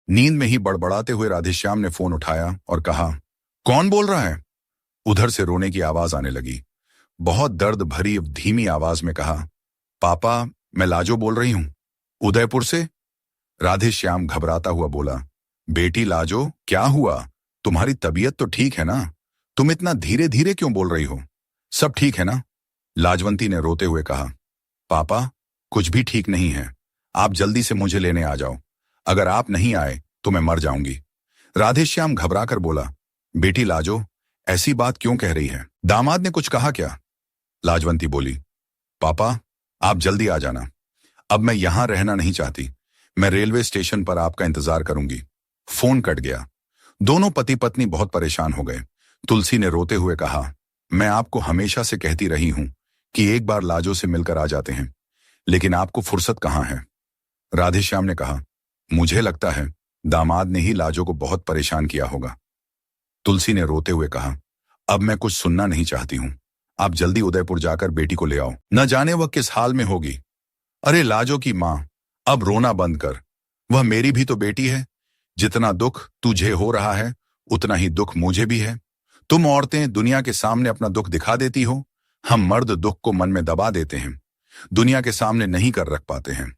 नींद में ही बड़बड़ाते हुए राधेश्याम ने फोन उठाया और कहा, कौन बोल रहा है? उधर से रोने की आवाज आने लगी। बहुत दर्द भरी धीमी आवाज में कहा, पापा, मैं लाजो बोल रही हूं, उदयपुर से। राधेश्याम घबराता हुआ बोला, बेटी लाजो, क्या हुआ? तुम्हारी तबीयत तो ठीक है ना? तुम इतना धीरे धीरे क्यों बोल रही हो? सब ठीक है ना? लाजवंती ने रोते हुए कहा, पापा, कुछ भी ठीक नहीं है। आप जल्दी से मुझे लेने आ जाओ। अगर आप नहीं आए तो मैं मर जाऊंगी। राधेश्याम घबराकर बोला, बेटी लाजो, ऐसी बात क्यों कह रही है? दामाद ने कुछ कहा क्या? लाजवंती बोली, पापा, आप जल्दी आ जाना। अब मैं यहां रहना नहीं चाहती। मैं रेलवे स्टेशन पर आपका इंतजार करूंगी। फोन कट गया। दोनों पति पत्नी बहुत परेशान हो गए। तुलसी ने रोते हुए कहा, मैं आपको हमेशा से कहती रही हूं कि एक बार लाजो से मिलकर आ जाते हैं, लेकिन आपको फुर्सत कहां है। राधेश्याम ने कहा, मुझे लगता है दामाद ने ही लाजो को बहुत परेशान किया होगा। तुलसी ने रोते हुए कहा, अब मैं कुछ सुनना नहीं चाहती हूं। आप जल्दी उदयपुर जाकर बेटी को ले आओ। न जाने वह किस हाल में होगी। अरे लाजो की मां, अब रोना बंद कर। वह मेरी भी तो बेटी है। जितना दुख तुझे हो रहा है उतना ही दुख मुझे भी है। तुम औरतें दुनिया के सामने अपना दुख दिखा देती हो, हम मर्द दुख को मन में दबा देते हैं, दुनिया के सामने नहीं कर रख पाते हैं।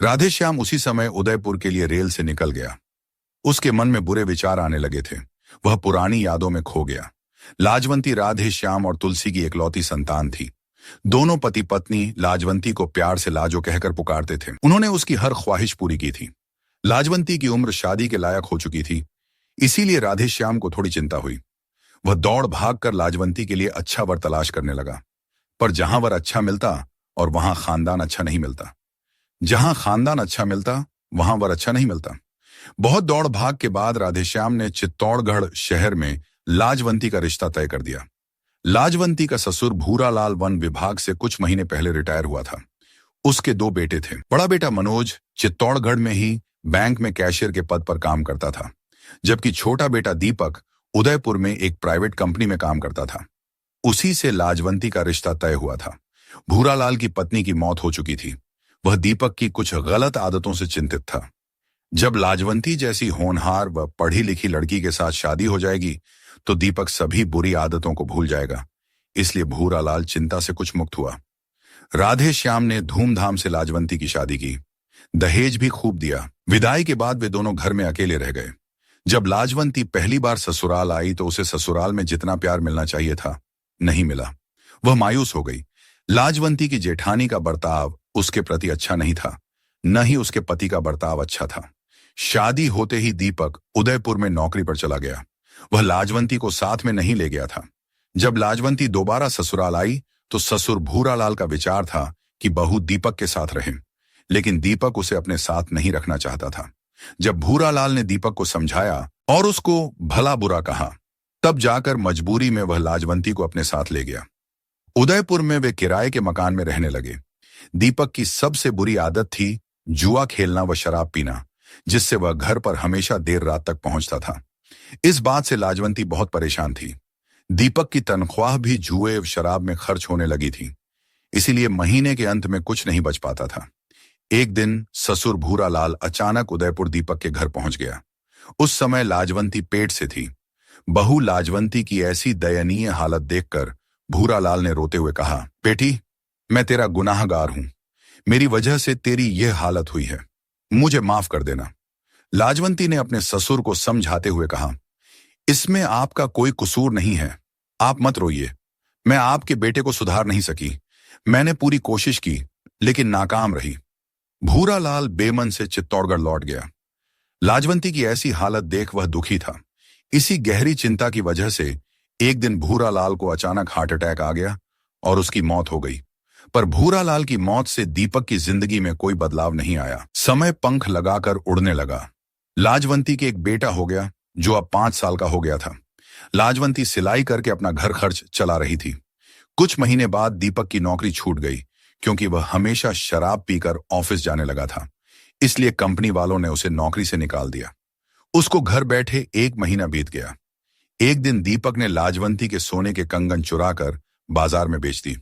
राधेश्याम उसी समय उदयपुर के लिए रेल से निकल गया। उसके मन में बुरे विचार आने लगे थे। वह पुरानी यादों में खो गया। लाजवंती राधेश्याम और तुलसी की इकलौती संतान थी। दोनों पति पत्नी लाजवंती को प्यार से लाजो कहकर पुकारते थे। उन्होंने उसकी हर ख्वाहिश पूरी की थी। लाजवंती की उम्र शादी के लायक हो चुकी थी, इसीलिए राधेश्याम को थोड़ी चिंता हुई। वह दौड़ भाग कर लाजवंती के लिए अच्छा वर तलाश करने लगा। पर जहां वर अच्छा मिलता और वहां खानदान अच्छा नहीं मिलता। जहां खानदान अच्छा मिलता वहां वर अच्छा नहीं मिलता। बहुत दौड़ भाग के बाद राधेश्याम ने चित्तौड़गढ़ शहर में लाजवंती का रिश्ता तय कर दिया। लाजवंती का ससुर भूरालाल वन विभाग से कुछ महीने पहले रिटायर हुआ था। उसके दो बेटे थे। बड़ा बेटा मनोज चित्तौड़गढ़ में ही बैंक में कैशियर के पद पर काम करता था, जबकि छोटा बेटा दीपक उदयपुर में एक प्राइवेट कंपनी में काम करता था। उसी से लाजवंती का रिश्ता तय हुआ था। भूरालाल की पत्नी की मौत हो चुकी थी। वह दीपक की कुछ गलत आदतों से चिंतित था। जब लाजवंती जैसी होनहार व पढ़ी लिखी लड़की के साथ शादी हो जाएगी तो दीपक सभी बुरी आदतों को भूल जाएगा। इसलिए भूरालाल चिंता से कुछ मुक्त हुआ। राधेश्याम ने धूमधाम से लाजवंती की शादी की। दहेज भी खूब दिया। विदाई के बाद वे दोनों घर में अकेले रह गए। जब लाजवंती पहली बार ससुराल आई तो उसे ससुराल में जितना प्यार मिलना चाहिए था नहीं मिला। वह मायूस हो गई। लाजवंती की जेठानी का बर्ताव उसके प्रति अच्छा नहीं था, न ही उसके पति का बर्ताव अच्छा था। शादी होते ही दीपक उदयपुर में नौकरी पर चला गया। वह लाजवंती को साथ में नहीं ले गया था। जब लाजवंती दोबारा ससुराल आई तो ससुर भूरालाल का विचार था कि बहू दीपक के साथ रहे, लेकिन दीपक उसे अपने साथ नहीं रखना चाहता था। जब भूरालाल ने दीपक को समझाया और उसको भला बुरा कहा, तब जाकर मजबूरी में वह लाजवंती को अपने साथ ले गया। उदयपुर में वे किराए के मकान में रहने लगे। दीपक की सबसे बुरी आदत थी जुआ खेलना व शराब पीना, जिससे वह घर पर हमेशा देर रात तक पहुंचता था। इस बात से लाजवंती बहुत परेशान थी। दीपक की तनख्वाह भी जुए व शराब में खर्च होने लगी थी, इसीलिए महीने के अंत में कुछ नहीं बच पाता था। एक दिन ससुर भूरालाल अचानक उदयपुर दीपक के घर पहुंच गया। उस समय लाजवंती पेट से थी। बहू लाजवंती की ऐसी दयनीय हालत देखकर भूरालाल ने रोते हुए कहा, बेटी, मैं तेरा गुनाहगार हूं। मेरी वजह से तेरी यह हालत हुई है, मुझे माफ कर देना। लाजवंती ने अपने ससुर को समझाते हुए कहा, इसमें आपका कोई कसूर नहीं है, आप मत रोइए। मैं आपके बेटे को सुधार नहीं सकी। मैंने पूरी कोशिश की लेकिन नाकाम रही। भूरालाल बेमन से चित्तौड़गढ़ लौट गया। लाजवंती की ऐसी हालत देख वह दुखी था। इसी गहरी चिंता की वजह से एक दिन भूरालाल को अचानक हार्ट अटैक आ गया और उसकी मौत हो गई। पर भूरालाल की मौत से दीपक की जिंदगी में कोई बदलाव नहीं आया। समय पंख लगाकर उड़ने लगा। लाजवंती के एक बेटा हो गया जो अब 5 साल का हो गया था। लाजवंती सिलाई करके अपना घर खर्च चला रही थी। कुछ महीने बाद दीपक की नौकरी छूट गई, क्योंकि वह हमेशा शराब पीकर ऑफिस जाने लगा था। इसलिए कंपनी वालों ने उसे नौकरी से निकाल दिया। उसको घर बैठे 1 महीना बीत गया। एक दिन दीपक ने लाजवंती के सोने के कंगन चुराकर बाजार में बेच दी।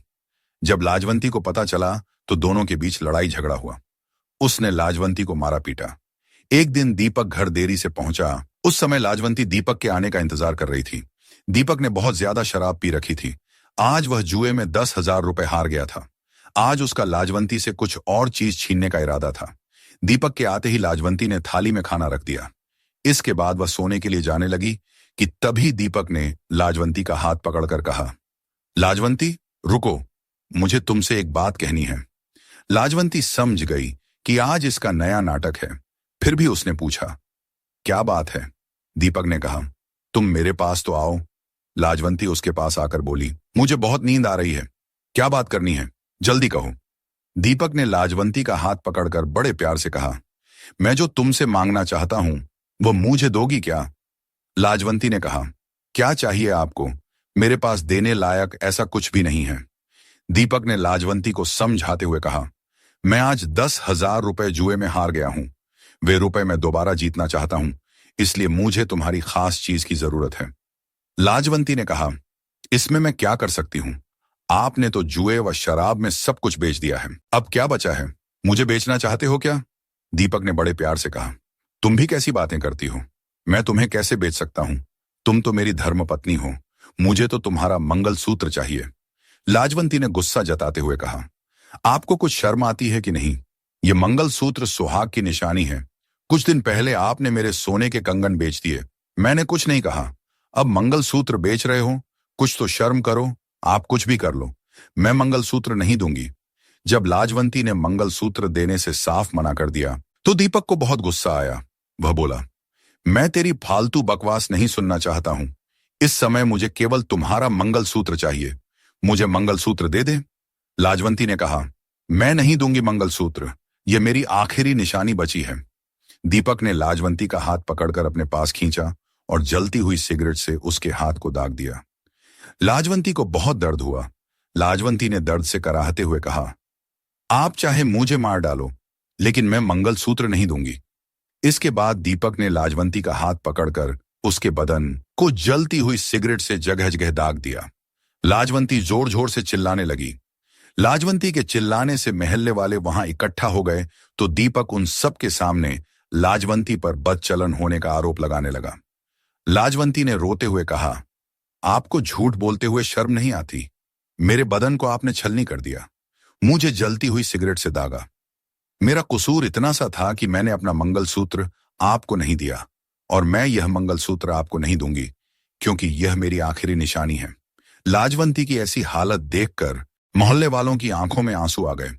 जब लाजवंती को पता चला तो दोनों के बीच लड़ाई झगड़ा हुआ। उसने लाजवंती को मारा पीटा। एक दिन दीपक घर देरी से पहुंचा। उस समय लाजवंती दीपक के आने का इंतजार कर रही थी। दीपक ने बहुत ज्यादा शराब पी रखी थी। आज वह जुए में 10,000 रुपए हार गया था। आज उसका लाजवंती से कुछ और चीज छीनने का इरादा था। दीपक के आते ही लाजवंती ने थाली में खाना रख दिया। इसके बाद वह सोने के लिए जाने लगी कि तभी दीपक ने लाजवंती का हाथ पकड़कर कहा, लाजवंती रुको, मुझे तुमसे एक बात कहनी है। लाजवंती समझ गई कि आज इसका नया नाटक है। फिर भी उसने पूछा, क्या बात है? दीपक ने कहा, तुम मेरे पास तो आओ। लाजवंती उसके पास आकर बोली, मुझे बहुत नींद आ रही है। क्या बात करनी है, जल्दी कहो। दीपक ने लाजवंती का हाथ पकड़कर बड़े प्यार से कहा, मैं जो तुमसे मांगना चाहता हूं वो मुझे दोगी क्या? लाजवंती ने कहा, क्या चाहिए आपको? मेरे पास देने लायक ऐसा कुछ भी नहीं है। दीपक ने लाजवंती को समझाते हुए कहा, मैं आज 10,000 रुपए जुए में हार गया हूं। वे रुपए मैं दोबारा जीतना चाहता हूं, इसलिए मुझे तुम्हारी खास चीज की जरूरत है। लाजवंती ने कहा, इसमें मैं क्या कर सकती हूं? आपने तो जुए व शराब में सब कुछ बेच दिया है, अब क्या बचा है? मुझे बेचना चाहते हो क्या? दीपक ने बड़े प्यार से कहा, तुम भी कैसी बातें करती हो? मैं तुम्हें कैसे बेच सकता हूं? तुम तो मेरी धर्मपत्नी हो, मुझे तो तुम्हारा मंगलसूत्र चाहिए। लाजवंती ने गुस्सा जताते हुए कहा, आपको कुछ शर्म आती है कि नहीं? यह मंगलसूत्र सुहाग की निशानी है। कुछ दिन पहले आपने मेरे सोने के कंगन बेच दिए, मैंने कुछ नहीं कहा। अब मंगलसूत्र बेच रहे हो, कुछ तो शर्म करो। आप कुछ भी कर लो, मैं मंगलसूत्र नहीं दूंगी। जब लाजवंती ने मंगलसूत्र देने से साफ मना कर दिया तो दीपक को बहुत गुस्सा आया। वह बोला, मैं तेरी फालतू बकवास नहीं सुनना चाहता हूं। इस समय मुझे केवल तुम्हारा मंगलसूत्र चाहिए। मुझे मंगलसूत्र दे दे। लाजवंती ने कहा, मैं नहीं दूंगी मंगलसूत्र, यह मेरी आखिरी निशानी बची है। दीपक ने लाजवंती का हाथ पकड़कर अपने पास खींचा और जलती हुई सिगरेट से उसके हाथ को दाग दिया। लाजवंती को बहुत दर्द हुआ। लाजवंती ने दर्द से कराहते हुए कहा, आप चाहे मुझे मार डालो, लेकिन मैं मंगलसूत्र नहीं दूंगी। इसके बाद दीपक ने लाजवंती का हाथ पकड़कर उसके बदन को जलती हुई सिगरेट से जगह जगह दाग दिया। लाजवंती जोर जोर से चिल्लाने लगी। लाजवंती के चिल्लाने से महल्ले वाले वहां इकट्ठा हो गए तो दीपक उन सब के सामने लाजवंती पर बदचलन होने का आरोप लगाने लगा। लाजवंती ने रोते हुए कहा, आपको झूठ बोलते हुए शर्म नहीं आती? मेरे बदन को आपने छलनी कर दिया, मुझे जलती हुई सिगरेट से दागा। मेरा कसूर इतना सा था कि मैंने अपना मंगलसूत्र आपको नहीं दिया, और मैं यह मंगलसूत्र आपको नहीं दूंगी क्योंकि यह मेरी आखिरी निशानी है। लाजवंती की ऐसी हालत देखकर मोहल्ले वालों की आंखों में आंसू आ गए।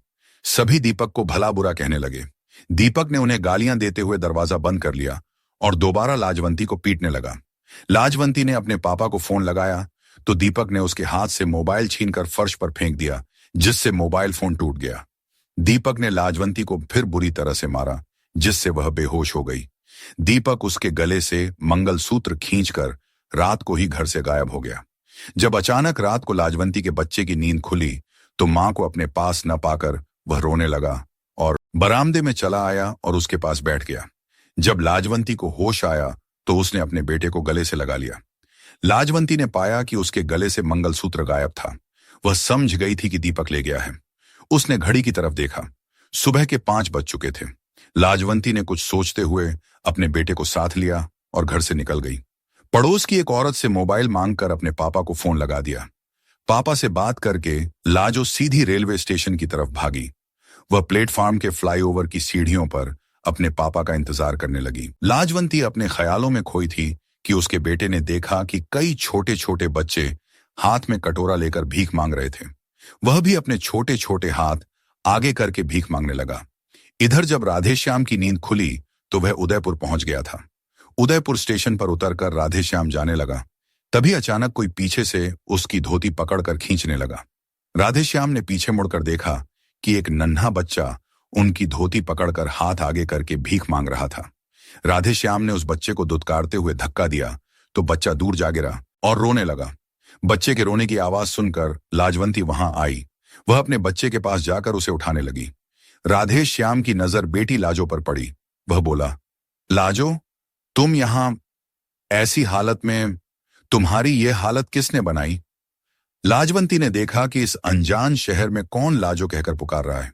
सभी दीपक को भला बुरा कहने लगे। दीपक ने उन्हें गालियां देते हुए दरवाजा बंद कर लिया और दोबारा लाजवंती को पीटने लगा। लाजवंती ने अपने पापा को फोन लगाया तो दीपक ने उसके हाथ से मोबाइल छीनकर फर्श पर फेंक दिया, जिससे मोबाइल फोन टूट गया। दीपक ने लाजवंती को फिर बुरी तरह से मारा, जिससे वह बेहोश हो गई। दीपक उसके गले से मंगलसूत्र खींचकर रात को ही घर से गायब हो गया। जब अचानक रात को लाजवंती के बच्चे की नींद खुली तो मां को अपने पास न पाकर वह रोने लगा और बरामदे में चला आया और उसके पास बैठ गया। जब लाजवंती को होश आया तो उसने अपने बेटे को गले से लगा लिया। लाजवंती ने पाया कि उसके गले से मंगलसूत्र गायब था। वह समझ गई थी कि दीपक ले गया है। उसने घड़ी की तरफ देखा। सुबह के 5 बज चुके थे। लाजवंती ने कुछ सोचते हुए अपने बेटे को साथ लिया और घर से निकल गई। पड़ोस की एक औरत से मोबाइल मांगकर अपने पापा को फोन लगा दिया। पापा से बात करके लाजो सीधी रेलवे स्टेशन की तरफ भागी। वह प्लेटफार्म के फ्लाईओवर की सीढ़ियों पर अपने पापा का इंतजार करने लगी। लाजवंती अपने ख्यालों में खोई थी कि उसके बेटे ने देखा कि कई छोटे छोटे बच्चे हाथ में कटोरा लेकर भीख मांग रहे थे। वह भी अपने छोटे छोटे हाथ आगे करके भीख मांगने लगा। इधर जब राधेश्याम की नींद खुली तो वह उदयपुर पहुंच गया था। उदयपुर स्टेशन पर उतरकर राधेश्याम जाने लगा। तभी अचानक कोई पीछे से उसकी धोती पकड़कर खींचने लगा। राधेश्याम ने पीछे मुड़कर देखा कि एक नन्हा बच्चा उनकी धोती पकड़कर हाथ आगे करके भीख मांग रहा था। राधेश्याम ने उस बच्चे को दुत्कारते हुए धक्का दिया तो बच्चा दूर जा गिरा और रोने लगा। बच्चे के रोने की आवाज सुनकर लाजवंती वहां आई। वह अपने बच्चे के पास जाकर उसे उठाने लगी। राधेश्याम की नजर बेटी लाजो पर पड़ी। वह बोला, लाजो, तुम यहां ऐसी हालत में, तुम्हारी यह हालत किसने बनाई? लाजवंती ने देखा कि इस अनजान शहर में कौन लाजो कहकर पुकार रहा है।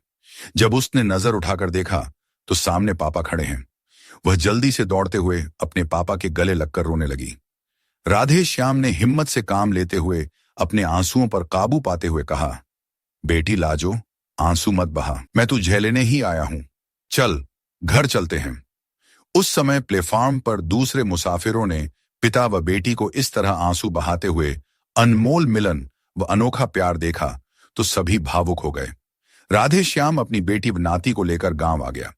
जब उसने नजर उठाकर देखा तो सामने पापा खड़े हैं। वह जल्दी से दौड़ते हुए अपने पापा के गले लगकर रोने लगी। राधे श्याम ने हिम्मत से काम लेते हुए अपने आंसुओं पर काबू पाते हुए कहा, बेटी लाजो, आंसू मत बहा, मैं तुझे लेने ही आया हूं। चल, घर चलते हैं। उस समय प्लेटफॉर्म पर दूसरे मुसाफिरों ने पिता व बेटी को इस तरह आंसू बहाते हुए अनमोल मिलन व अनोखा प्यार देखा तो सभी भावुक हो गए। राधे श्याम अपनी बेटी व नाती को लेकर गांव आ गया।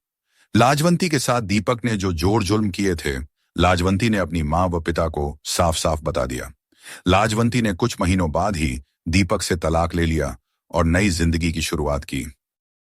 लाजवंती के साथ दीपक ने जो जोर जुल्म किए थे, लाजवंती ने अपनी मां व पिता को साफ साफ बता दिया। लाजवंती ने कुछ महीनों बाद ही दीपक से तलाक ले लिया और नई जिंदगी की शुरुआत की।